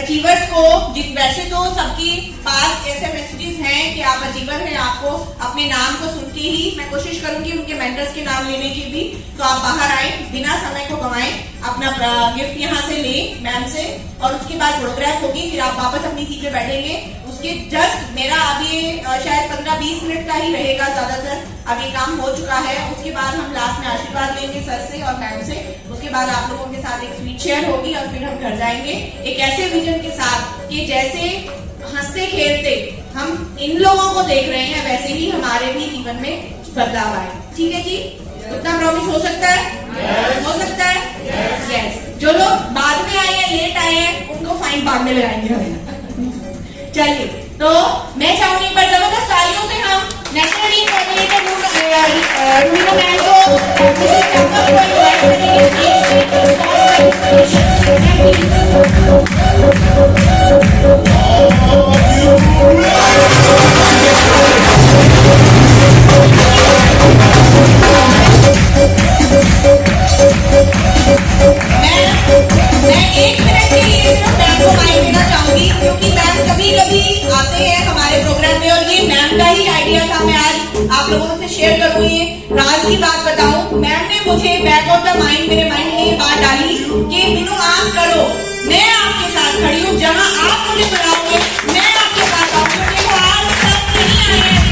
Achievers को, वैसे तो सबकी पास ऐसे मैसेजेस हैं कि आप अचीवर हैं, आपको अपने नाम को सुन के ही मैं कोशिश करूंगी उनके मेंटर्स के नाम लेने की भी, तो आप बाहर आए, बिना समय को गंवाएं, अपना गिफ्ट यहाँ से लें मैम से, और उसके बाद फोटोग्राफ होगी, फिर आप वापस अपनी सीट पे बैठेंगे। उसके जस्ट मेरा अभी शायद 15-20 मिनट का ही रहेगा ज्यादातर, अभी काम हो चुका है। उसके बाद हम लास्ट में आशीर्वाद लेंगे सर से और मैम से, उसके बाद आप लोगों के साथ एक स्वीट शेयर होगी और फिर हम घर जाएंगे एक ऐसे विजन के साथ कि जैसे हंसते खेलते हम इन लोगों को देख रहे हैं वैसे ही हमारे भी जीवन में बदलाव आए। ठीक है जी, उतना प्रॉमिस हो सकता है? हो सकता है? यस। जो लोग बाद में आए हैं, लेट आए हैं, उनको फाइन बाद में लगाएंगे हमें। चलिए, तो मैं चाहूंगी एक बार जबरदस्त तालियों से हम national team coordinator Rubina ma'am को इनवाइट मैं 1 मिनट के लिए सिर्फ मैम को माइक देना चाहूंगी, क्योंकि मैम कभी कभी आते हैं हमारे प्रोग्राम में और ये मैम का ही आइडिया था। मैं आज आप लोगों से शेयर करूँ, ये राज की बात बताऊं, मैम ने मुझे बैक ऑफ द माइंड मेरे माइंड में ये बात डाली कि बिनु आप करो, मैं आपके साथ खड़ी हूँ, जहाँ आप मुझे बुलाओगे मैं आपके साथ आऊंगी। देखो आज सब नहीं आए हैं,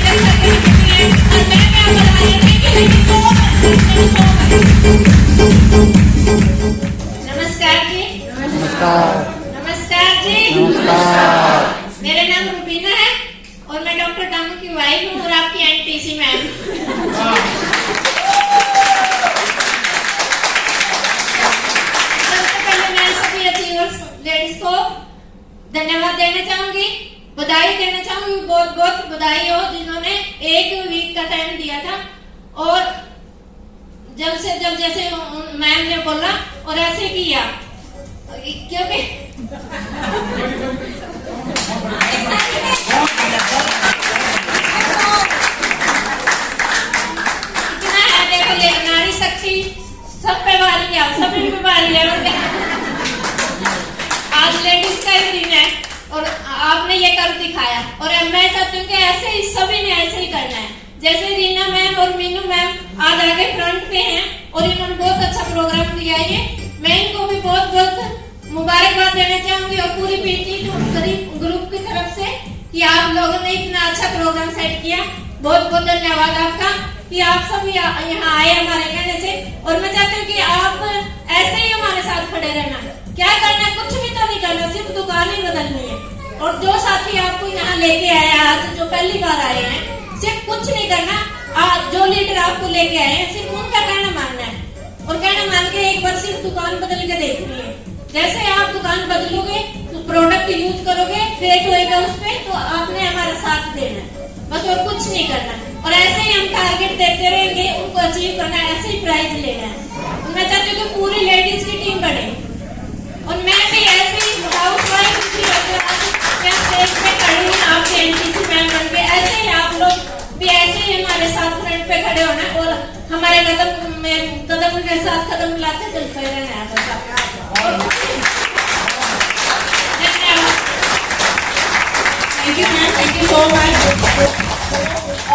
नमस्कार जी। नमस्कार जी। मेरा नाम रूबीना है और मैं डॉक्टर दामू की वाइफ हूँ और आपकी एनटीसी मैम। सबसे पहले मैं सभी अचीवर्स लेडीज को धन्यवाद देना चाहूंगी, बधाई देना चाहूंगी, बहुत बहुत बधाई हो जिन्होंने 1 वीक का टाइम दिया था और जब से जब जैसे मैम ने बोला और ऐसे किया, क्योंकि इतना है, देखो नारी शक्ति सब पे भारी है, सभी पे भारी है। आज लेडीज का ही दिन है और आपने ये कर दिखाया और मैं चाहती हूँ कि ऐसे ही सभी ने ऐसे ही करना है। जैसे रीना मैम और मीनू मैम आज आगे फ्रंट पे हैं और इन्होंने बहुत अच्छा प्रोग्राम दिया है, मैं इनको भी बहुत बहुत मुबारकबाद देना चाहूंगी और पूरी पीटी ग्रुप की तरफ से कि आप लोगों ने इतना अच्छा प्रोग्राम सेट किया। बहुत बहुत धन्यवाद आपका कि आप सब यहाँ आए हमारे कहने से, और मैं चाहती हूँ कि आप ऐसे ही हमारे साथ खड़े रहना। क्या करना है, कुछ भी तो नहीं करना, सिर्फ दुकान ही बदलनी है। और जो साथी आपको यहाँ लेके आए आज, जो पहली बार आए हैं, सिर्फ कुछ नहीं करना, जो लीडर आपको लेके आए हैं सिर्फ उनका कहना मानना है और कहना मान के एक बार सिर्फ दुकान बदल के देखनी है। जैसे आप दुकान बदलोगे तो प्रोडक्ट यूज करोगे, रेट होएगा उस पे, तो आपने हमारा साथ देना है, बस और कुछ नहीं करना। और ऐसे ही हम टारगेट देते रहेंगे, उनको अचीव करना है, ऐसे ही प्राइज लेना है। तो मैं चाहती हूँ कि पूरी लेडीज की टीम बने और मैं भी ऐसे ही हाउस वाइफ आपके एनटीसी मैम बन के, ऐसे ही आप लोग भी ऐसे ही हमारे साथ फ्रंट पे खड़े होना और हमारे कदम के साथ कदम मिलाते चलते रहना है। Thank you ma'am, thank you so much.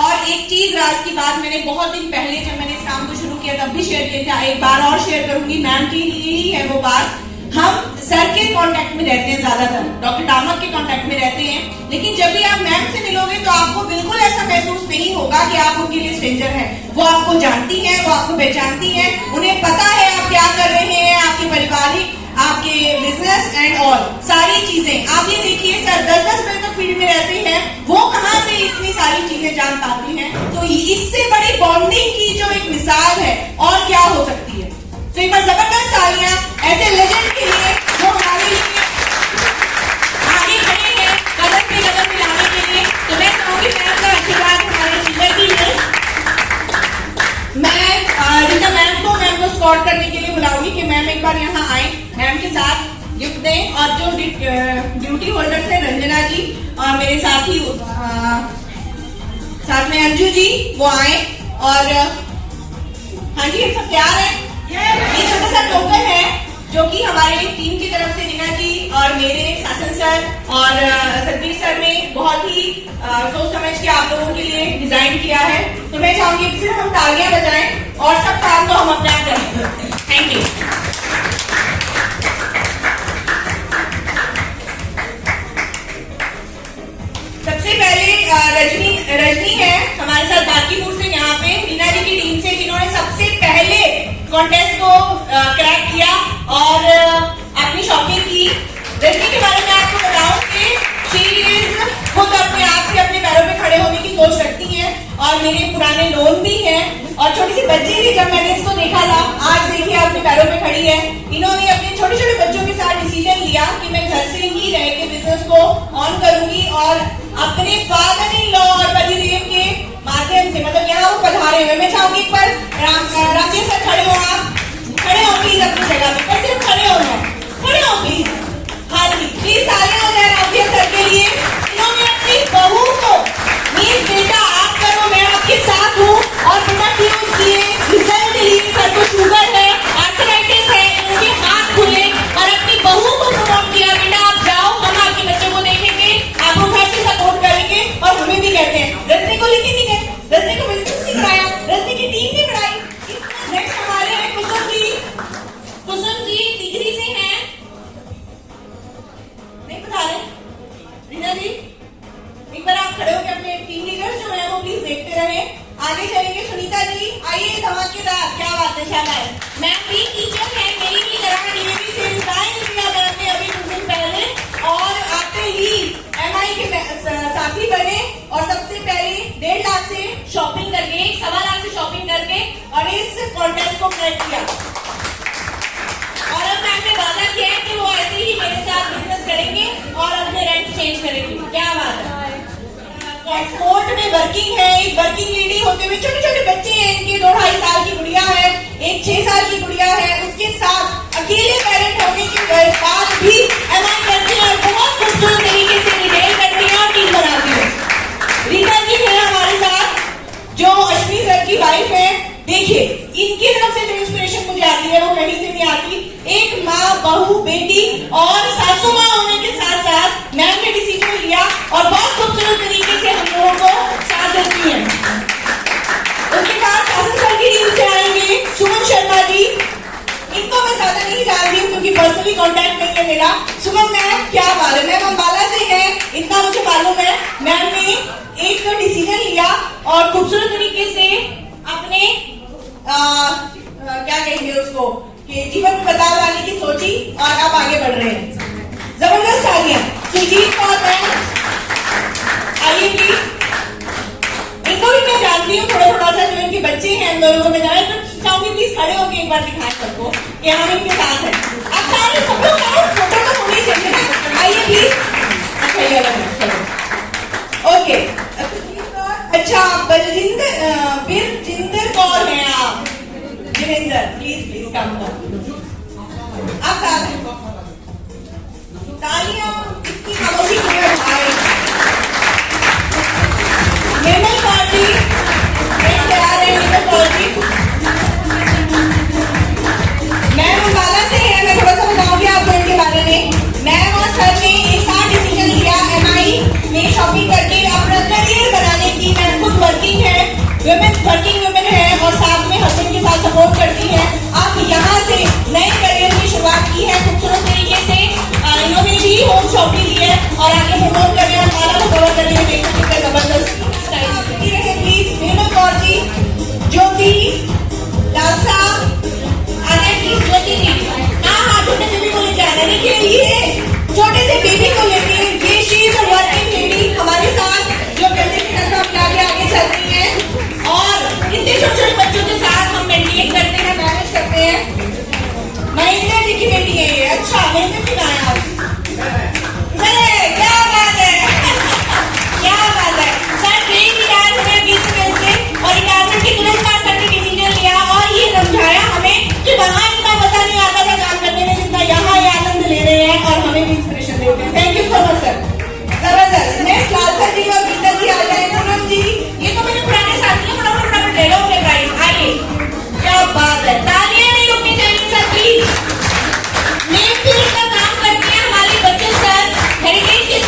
और एक चीज राज की बात मैंने बहुत दिन पहले जब मैंने इस काम को शुरू किया तब भी शेयर किया था, एक बार और शेयर करूंगी, मैम के लिए ही है वो बात। हम सर के कांटेक्ट में रहते हैं, ज्यादातर डॉक्टर दामक के कांटेक्ट में रहते हैं, लेकिन जब भी आप मैम से मिलोगे तो आपको बिल्कुल ऐसा महसूस नहीं होगा कि आप उनके लिए स्ट्रेंजर हैं। वो आपको जानती हैं, वो आपको पहचानती हैं, उन्हें पता है आप क्या कर रहे हैं, आपके पारिवारिक, आपके बिजनेस एंड ऑल सारी चीजें। आप ये देखिए सर 10-10 मिनट तक फील्ड में रहते हैं, वो कहाँ से इतनी सारी चीजें जान पाती हैं। तो इससे बड़ी बॉन्डिंग की जो एक मिसाल है और क्या हो सकती है। तो एक बार जबरदस्त तालियां ऐसे लेजेंड के लिए जो हमारे लिए आगे खड़े हैं कदम पे कदम मिलाने के लिए। तो मैं चाहूंगी मैम का आशीर्वाद हमारे टीचर के लिए। मैं रीना मैम को स्कॉट करने के लिए बुलाऊंगी कि मैम एक बार यहाँ आए, मैम के साथ गिफ्ट दें। और जो ड्यूटी होल्डर्स है रंजना जी और मेरे साथी साथ में अंजू जी, वो आए। और हाँ जी, हम सब तैयार हैं। ये छोटा सा टोकन है जो कि हमारे टीम की तरफ से रीना जी और मेरे शासन से और सतीश सर ने बहुत ही सोच समझ के आप लोगों के लिए डिजाइन किया है। तो मैं चाहूंगी कि सिर्फ हम तालियां बजाएं और सब काम को हम अपने आप करें। Thank you. सबसे पहले रजनी है हमारे साथ बांकीपुर से यहाँ पे रीना जी की टीम से, जिन्होंने सबसे पहले कॉन्टेस्ट को क्रैक किया और अपनी शॉपिंग की। रजनी के बारे में आपको बताऊं कि शी इज खुद अपने आप से अपने पैरों पे खड़े होने की सोच रखती है और मेरे पुराने लोन भी हैं और छोटी सी बच्ची भी जब मैंने इसको देखा था, आज देखिए अपने पैरों पे खड़ी है। इन्होंने अपने छोटे छोटे बच्चों के साथ डिसीजन लिया कि मैं घर से ही रह के बिजनेस को ऑन करूंगी और अपने फादर इन लॉ और पतिदेव के माध्यम से, मतलब यहाँ वो पधारे हुए। मैं चाहूंगी एक बार रामदेव सर खड़े हो, आप खड़े हो प्लीज अपनी जगह पे, बस सिर्फ खड़े होना, खड़े हो प्लीज। हाँ जी, प्लीज तालियां हो जाए रामदेव सर के लिए। इन्होंने अपनी बहू को मीन्स बेटा आप करो मैं आपके साथ हूँ और बेटा ट्यूब दिए, रिजल्ट लिए, सर को शुगर है, आर्थराइटिस है, उनके हाथ खुले और अपनी बहू को प्रमोट किया, बेटा आप जाओ हम आपके बच्चों को देखेंगे, आपको घर से सपोर्ट करेंगे और हमें भी कहते हैं। रजनी को लेके नहीं गए, रजनी को बिल्कुल नहीं कराया, रजनी की टीम ने कराई। नेक्स्ट हमारे हैं कुसुम जी। कुसुम जी टिकरी से हैं, नहीं बता रहे रीना जी, एक बार आप खड़े होकर अपने टीम लीडर्स जो है वो प्लीज देखते रहे। आगे चलेंगे सुनीता जी, आइए धमाकेदार, क्या बात है, शाबाश। मैम भी टीचर है, मेरी भी तरह डीएवी से रिजाइन किया मैंने अभी कुछ दिन पहले और आते ही एमआई के साथी बने और सबसे पहले 1.5 लाख से शॉपिंग करके, 1.25 लाख से शॉपिंग करके और इस कॉन्टेस्ट को क्रैक किया। और अब मैम ने वादा किया है कि वो ऐसे ही मेरे साथ बिजनेस करेंगे और अपने रेंट चेंज करेंगे। क्या बात है। एक्सपोर्ट में वर्किंग है, एक वर्किंग लेडी होते हुए छोटे छोटे बच्चे हैं, इनके 2-2.5 साल की गुड़िया है, एक 6 साल की गुड़िया है, उसके साथ अकेले पेरेंट होने के बाद भी एमआई करती है और बहुत खूबसूरत तरीके से रिटेल करती है और टीम बनाती है। रीना जी है हमारे साथ जो अश्विनी सर की वाइफ है। देखिए इनकी तरफ से जो इंस्पिरेशन मुझे आती है वो कहीं से नहीं आती। एक माँ, बहू, बेटी और सासू माँ होने के साथ साथ मैम ने डिसीजन लिया और बहुत खूबसूरत तरीके से हम लोगों को साथ देती है। उसके बाद शासन सर की टीम से आएंगे सुमन शर्मा जी। इनको मैं ज्यादा नहीं जानती हूँ क्योंकि पर्सनली कांटेक्ट नहीं है मेरा। सुमन मैम क्या बात है, मैम अम्बाला से है, इतना मुझे मालूम है। मैम ने एक डिसीजन लिया और खूबसूरत तरीके से अपने क्या कहेंगे उसको कि जीवन में बदलाव लाने की सोची और आप आगे बढ़ रहे हैं। जबरदस्त तालियां सुजीत कौर मैम, आइए प्लीज। इनको भी मैं जानती हूँ थोड़ा सा, जो इनके बच्चे हैं उन लोगों को मैं जाना, तो चाहूंगी प्लीज खड़े होकर एक बार दिखाएं सबको कि हम इनके साथ हैं। आप सारे सब लोग आओ, फोटो तो होनी चाहिए ना, आइए प्लीज। अच्छा ये अलग ओके। अच्छा बलजिंदर कौर हैं आप, जितेंद्र प्लीज कम आप साथ हैं। तालियां इतनी खामोशी क्यों भाई। निर्मल कौर जी तैयार है, निर्मल कौर जी मैम अम्बाला से है। मैं थोड़ा सा बताऊंगी आपको इनके बारे में। मैम और सर ने एक साथ डिसीजन लिया एमआई में शॉपिंग करके अपना करियर बनाने की। मैम खुद वर्किंग है, वर्किंग वुमेन है और साथ में हस्बैंड के साथ सपोर्ट करती है। आप यहाँ से नए करियर की शुरुआत की है खूबसूरत तरीके से। इन्होंने भी होम शॉप भी ली है और आगे प्रमोट कर रहे हैं, हमारा को कवर करने में देखो कितना जबरदस्त स्टाइल। प्लीज निर्मल कौर जी, ज्योति लालसा आगे प्लीज, ज्योति जी। हाँ छोटे बेबी को ले जाना, देखिए ये छोटे से बेबी को लेके ये she is a working lady हमारे साथ जो कहते हैं हम आगे चल रही है और इतने छोटे छोटे बच्चों के साथ हम मेंटेन करते हैं, मैनेज करते हैं। महेंद्र जी की बेटी है ये। अच्छा महेंद्र जी आए आप, क्या बात है क्या बात है। सर ट्रेन रिटायर हुए 20 साल से और रिटायरमेंट के तुरंत बाद सर ने डिसीजन लिया और ये समझाया हमें कि वहाँ इतना मजा नहीं आता था काम करने में जितना यहाँ ये आनंद ले रहे हैं और हमें भी इंस्पिरेशन देते हैं। Thank you so much sir, जबरदस्त। नेक्स्ट लालसा जी और गीता जी आ जाए। पूनम जी, ये तो मेरे पुराने साथी हैं, फटाफट ले लो अपने प्राइज। आइए, क्या बात है, तालियां नहीं रुकनी चाहिए सर प्लीज। नेम फील्ड का काम करते हैं हमारे बच्चे सर, हेरिटेज के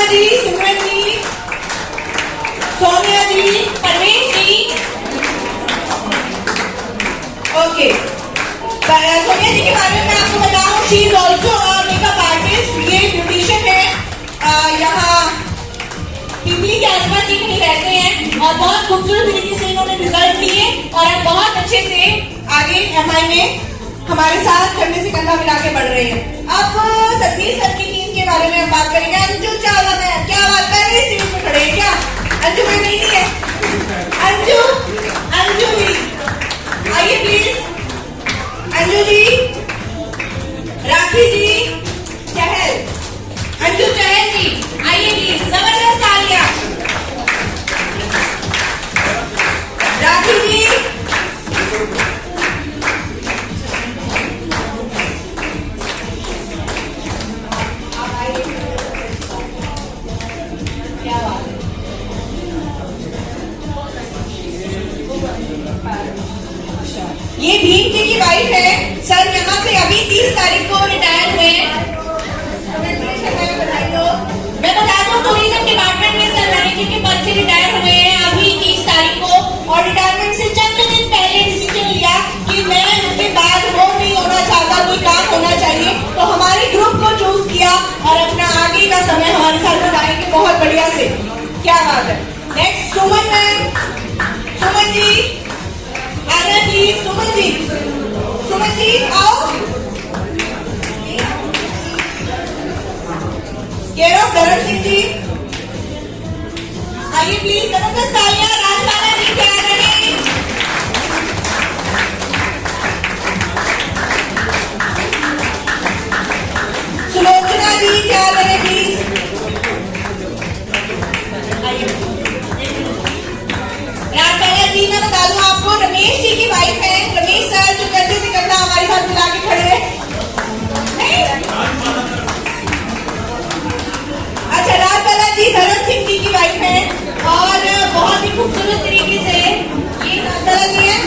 जी, सिमरन जी, सोनिया जी, परवेश जी। ओके, सोनिया जी के बारे में मैं आपको बताऊं, she is also makeup artist. ये ब्यूटिशियन है, यहाँ पिपली के आसपास ही कहीं रहते हैं और बहुत खूबसूरत तरीके से इन्होंने रिजल्ट लिए और अब बहुत अच्छे से आगे एमआई में हमारे साथ कंधे से कंधा मिला के बढ़ रहे हैं। अब सतीश सर की टीम के बारे में हम बात करेंगे। अंजू चावला मैम, क्या बात कर रही है, स्टेज पे खड़े हैं क्या? अंजू मैम नहीं है, अंजू, अंजू जी आइए प्लीज। अंजू जी, राखी जी, चहल, अंजू चहल जी आइए प्लीज, जबरदस्त तालियां। राखी जी, क्या बात है। ये भीम जी की वाइफ है। सर यहाँ से अभी 30 तारीख को रिटायर हुए हैं। मैं बता दूं, टूरिज्म डिपार्टमेंट में सर मैनेजर के पद से रिटायर हुए हैं अभी 30 तारीख को, और रिटायरमेंट से चंद दिन पहले डिसीजन लिया कि मैं उसके बाद वो नहीं होना चाहता, कोई काम होना चाहिए, तो हमारे ग्रुप को चूज किया और अपना आगे का समय हमारे साथ बताएंगे बहुत बढ़िया से। क्या बात है। नेक्स्ट सुमन मैम, सुमन जी आना प्लीज। सुमन जी, सुमन जी आओ। केरव धर्म सिंह जी आइए प्लीज, जबरदस्त तालियां। राजबाला जी तैयार रहे। सुलोचना जी तैयार रहे प्लीज, आइए। राजबाला जी, मैं बता दूं आपको, रमेश जी की वाइफ है। रमेश सर जो कंधे से कंधा हमारे साथ मिला के खड़े हैं। अच्छा, राजबाला जी धर्म सिंह जी की वाइफ है और बहुत ही खूबसूरत तरीके से ये राजबाला जी है?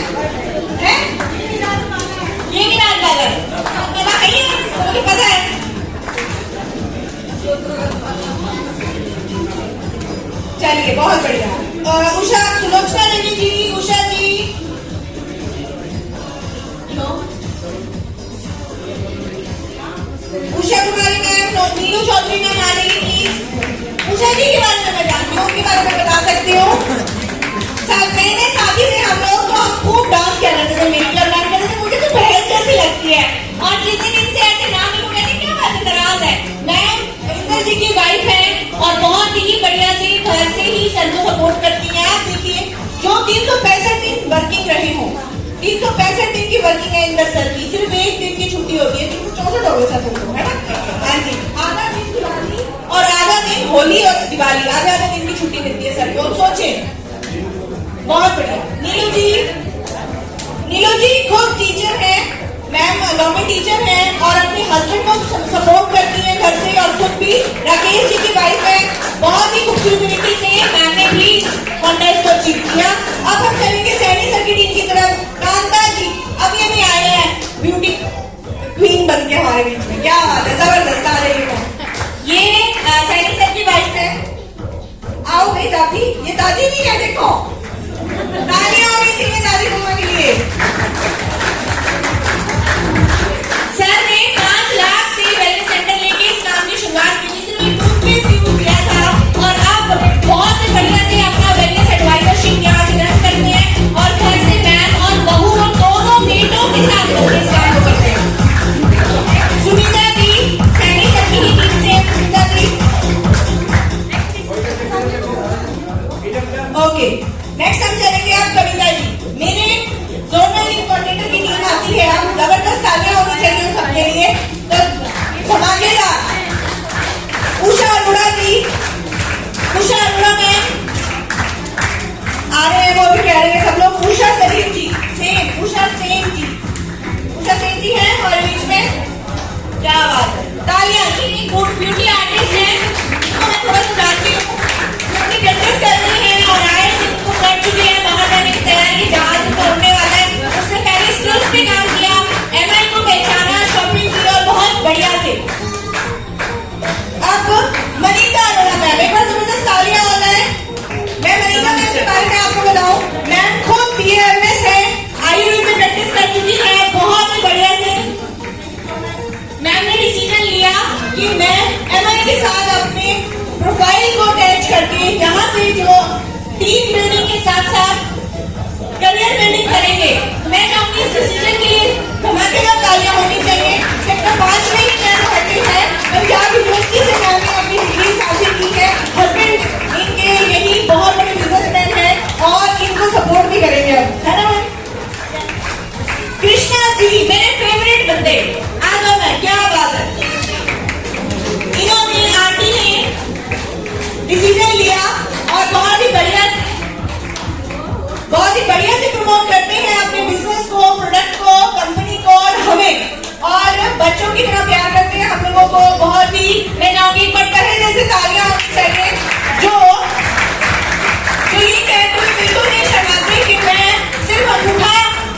ये भी राजबाला पता है, मुझे पता है। चलिए बहुत बढ़िया। उषा, सुलोचना देवी जी, उषा जी, उषा कुमारी मैम, नीलू चौधरी मैम आ रही है प्लीज। उषा जी के बारे में मैं जानती हूँ, उनके बारे में बता सकती हूँ। मैंने शादी में हम लोग तो खूब डांस किया करते थे, मेरी और डांस करते थे, मुझे तो बहन जैसी लगती है। और जिस दिन इनसे ऐसे नाम लिखो, कहते क्या बात है, नाराज है। मैम इंदर जी की वाइफ है और बहुत ही बढ़िया से घर से ही सर को सपोर्ट करती है। आप देखिए, जो 365 दिन वर्किंग रही हूँ, 365 दिन की वर्किंग है इंदर सर की, सिर्फ एक दिन की छुट्टी होती है, 364 हो गए सर तुमको, है ना? हाँ जी, आधा दिन दिवाली और आधा दिन होली और दिवाली, आधा आधा दिन की छुट्टी मिलती है सर को। सोचे, बहुत बढ़िया। नीलू जी, नीलू जी खुद टीचर है मैम, लॉ में टीचर है और अपने हस्बैंड को सपोर्ट करती है घर से, और खुद भी राकेश जी की वाइफ है। बहुत ही खूबसूरत तरीके से मैम ने भी कॉन्टेस्ट को अचीव किया। अब हम चलेंगे सैनी सर की टीम की तरफ। कांता जी अभी अभी आए हैं, ब्यूटी क्वीन बन के हमारे बीच में, क्या बात है, जबरदस्त आ रही है। ये सैनी सर की वाइफ है। आओ भाई दादी, ये दादी नहीं है, देखो तालियां हो रही थी दादी मम्मा के लिए। सर ने 5 लाख से वेलनेस सेंटर लेके इस काम की शुरुआत की, जिसने टूथपेस्ट यूज किया था और अब बहुत बढ़िया से अपना वेलनेस एडवाइजरशिप यहाँ से रन करते हैं और घर से मैम और बहू दोनों बेटों के साथ लोग इस काम को करते हैं। सुनीता दी, सैनी सर की टीम से सुनीता दी। ओके, नेक्स्ट हम चलेंगे अब कविता है ना मैम? कृष्णा जी मेरे फेवरेट बंदे, आ जाओ मैम, क्या बात है। इन्होंने आंटी ने डिसीजन लिया और बहुत ही बढ़िया से प्रमोट करते हैं अपने बिजनेस को, प्रोडक्ट को, कंपनी को और हमें, और बच्चों की तरह प्यार करते हैं हम लोगों को। बहुत ही मैं चाहूंगी एक बार कहे जैसे तालियां होनी चाहिए, जो ये कहते हुए बिल्कुल नहीं शर्माते कि मैं सिर्फ अंगूठा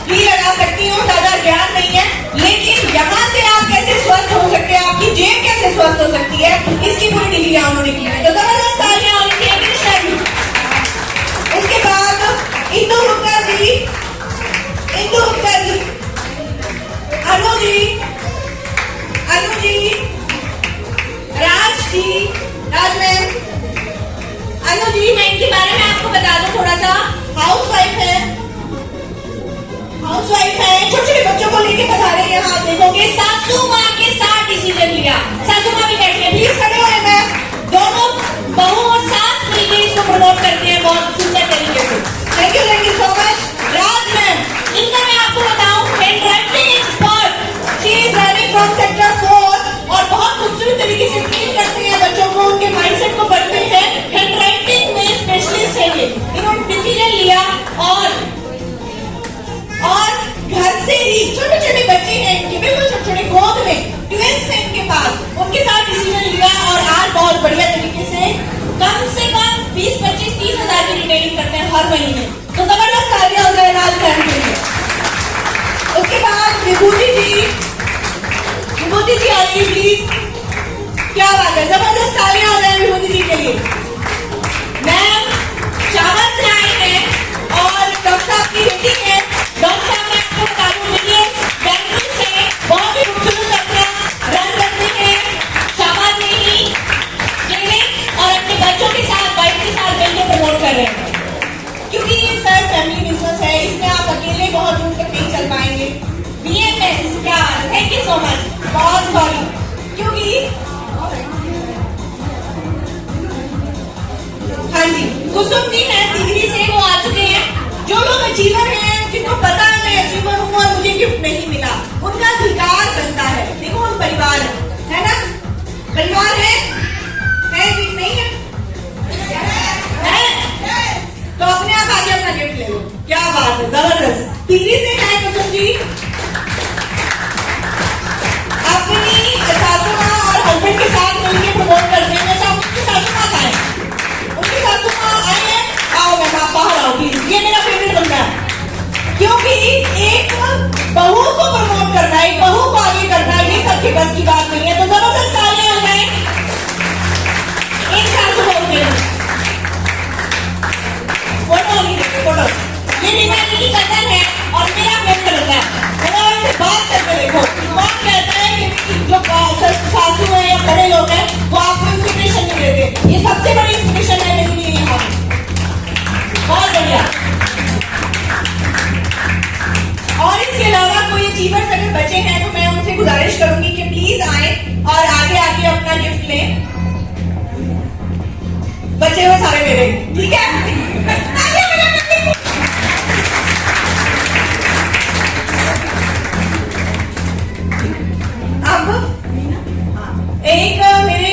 ही लगा सकती हूँ, ज्यादा ज्ञान नहीं है, लेकिन यहाँ से आप कैसे स्वस्थ हो सकते हैं, आपकी जेब कैसे स्वस्थ हो सकती है, इसकी पूरी डिग्रियां उन्होंने की है। तो जबरदस्त तालियां होनी चाहिए कृष्णा जी। उसके बाद इंदु हुक्का जी, अनु जी, राज मैम, अनु जी, मैं इनके बारे में आपको बता दूं थोड़ा सा। हाउसवाइफ है, छोटे छोटे बच्चों को लेके पधारे हैं यहाँ, आप देखोगे सासू माँ के साथ डिसीजन लिया। सासू माँ भी बैठी है, प्लीज खड़े हुए मैम। दोनों बहू और सास मिलकर इसको प्रमोट करते हैं बहुत सुंदर तरीके से। Thank you so much. Raj ma'am, इनका मैं आपको बताऊं handwriting expert, she is running from sector 4 और बहुत खूबसूरत तरीके से ट्रेन करते हैं बच्चों को, उनके माइंडसेट को बढ़ते हैं। हैंडराइटिंग में स्पेशलिस्ट है ये। इन्होंने डिसीजन लिया और घर से ही छोटे छोटे बच्चे हैं इनके, बिल्कुल छोटे छोटे गोद में ट्विंस हैं इनके पास, उनके साथ डिसीजन लिया और आज बहुत बढ़िया तरीके से कम 20-25-30 हजार की रिटेलिंग करते हैं हर महीने। तो जबरदस्त तालियां हो जाए राज मैम के लिए। उसके बाद विभूति जी आइए प्लीज, क्या बात है, जबरदस्त तालियां हो जाए विभूति जी के लिए। मैम शाबाश से आए हैं और डॉक्टर साहब की बेटी है। डॉक्टर साहब मैं आपको बता दूं, मिलिए बैंकिंग से बहुत ही खूबसूरत अपना रन करते हैं, शाबाश नहीं क्लिनिक और अपने बच्चों के साथ, वाइफ के साथ मिलकर प्रमोट कर रहे हैं, क्योंकि ये सर फैमिली बिजनेस है, इसमें आप अकेले बहुत दूर तक नहीं चल पाएंगे। BMS क्या, थैंक यू सो मच, बहुत सॉरी, क्योंकि हाँ जी, कुसुम जी हैं डिग्री से, वो आ चुके हैं। जो लोग अचीवर हैं, जिनको पता है मैं अचीवर हूँ और मुझे गिफ्ट नहीं मिला, उनका अधिकार बनता है। देखो हम परिवार है ना, परिवार है कि नहीं है? तो अपने आप आगे अपना गिफ्ट ले लो। क्या बात है, जबरदस्त। डिग्री से है कुसुम जी, अपनी सासू माँ और हस्बैंड के साथ मिलकर प्रमोट करते हैं। जैसे आपकी सासू माँ का है, उनकी सासू माँ आई है, आओ मैम आप बाहर आओ प्लीज। ये मेरा फेवरेट बंदा है, क्योंकि एक बहू को प्रमोट करना है, एक बहू को आगे करना है, ये सबके बस की बात नहीं है। तो जबरदस्त तालियां हो जाए एक साथ बोल के। फोटो नहीं देखते, फोटो। ये दीवाली की कजन है और मेरा फ्रेंड होता है, बात करके देखो कौन कहता है कि जो सासू है या बड़े लोग हैं वो आपको इंस्पिरेशन नहीं देते। ये सबसे बड़ी इंस्पिरेशन है मेरे लिए यहाँ, बहुत बढ़िया। और इसके अलावा कोई अचीवर्स अगर बचे हैं तो मैं उनसे गुजारिश करूंगी कि प्लीज आए और आगे आके अपना गिफ्ट लें। बचे हुए सारे मेरे, ठीक है? अब एक मेरे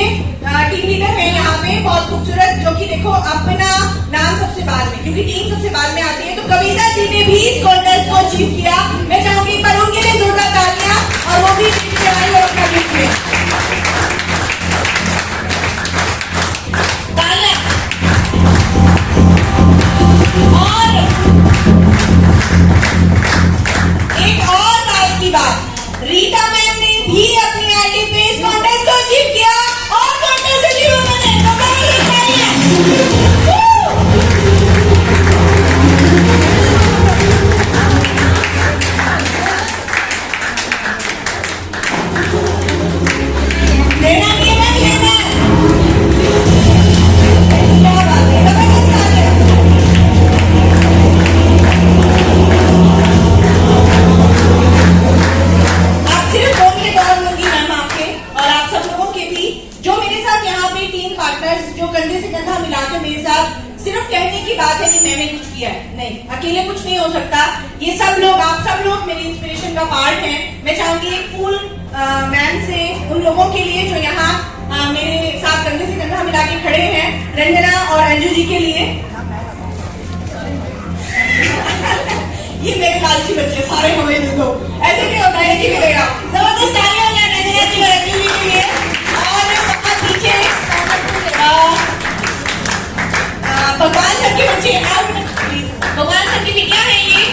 टीम लीडर है यहाँ पे बहुत खूबसूरत, जो कि देखो अपना नाम सबसे बाद में, क्योंकि टीम सबसे बाद में आती है। तो कविता जी ने भी इस कॉन्टेस्ट को अचीव किया। मैं चाहूंगी पर उनके लिए जोरदार तालियां, और वो भी जीत के आए और अपना गिफ्ट ले। और एक और बात की बात, रीता मैम ने भी अपनी आईडी पे इस कॉन्टेस्ट को अचीव किया और कॉन्टेस्ट अचीव उन्होंने। नहीं हो सकता। ये सब लोग, आप सब लोग मेरी इंस्पिरेशन का पार्ट हैं। मैं चाहूंगी एक फूल मैम से उन लोगों के लिए जो यहाँ मेरे साथ कंधे से कंधा मिला के खड़े हैं, रंजना और अंजू जी के लिए। ये मेरे लालची बच्चे सारे हमें दे दो, ऐसे नहीं होता है कि मिलेगा। जबरदस्त तालियां हो जाए रंजना जी और अंजू जी के लिए। और बहुत पीछे भगवान सर के बच्चे, भगवान सर की बिटिया है ये।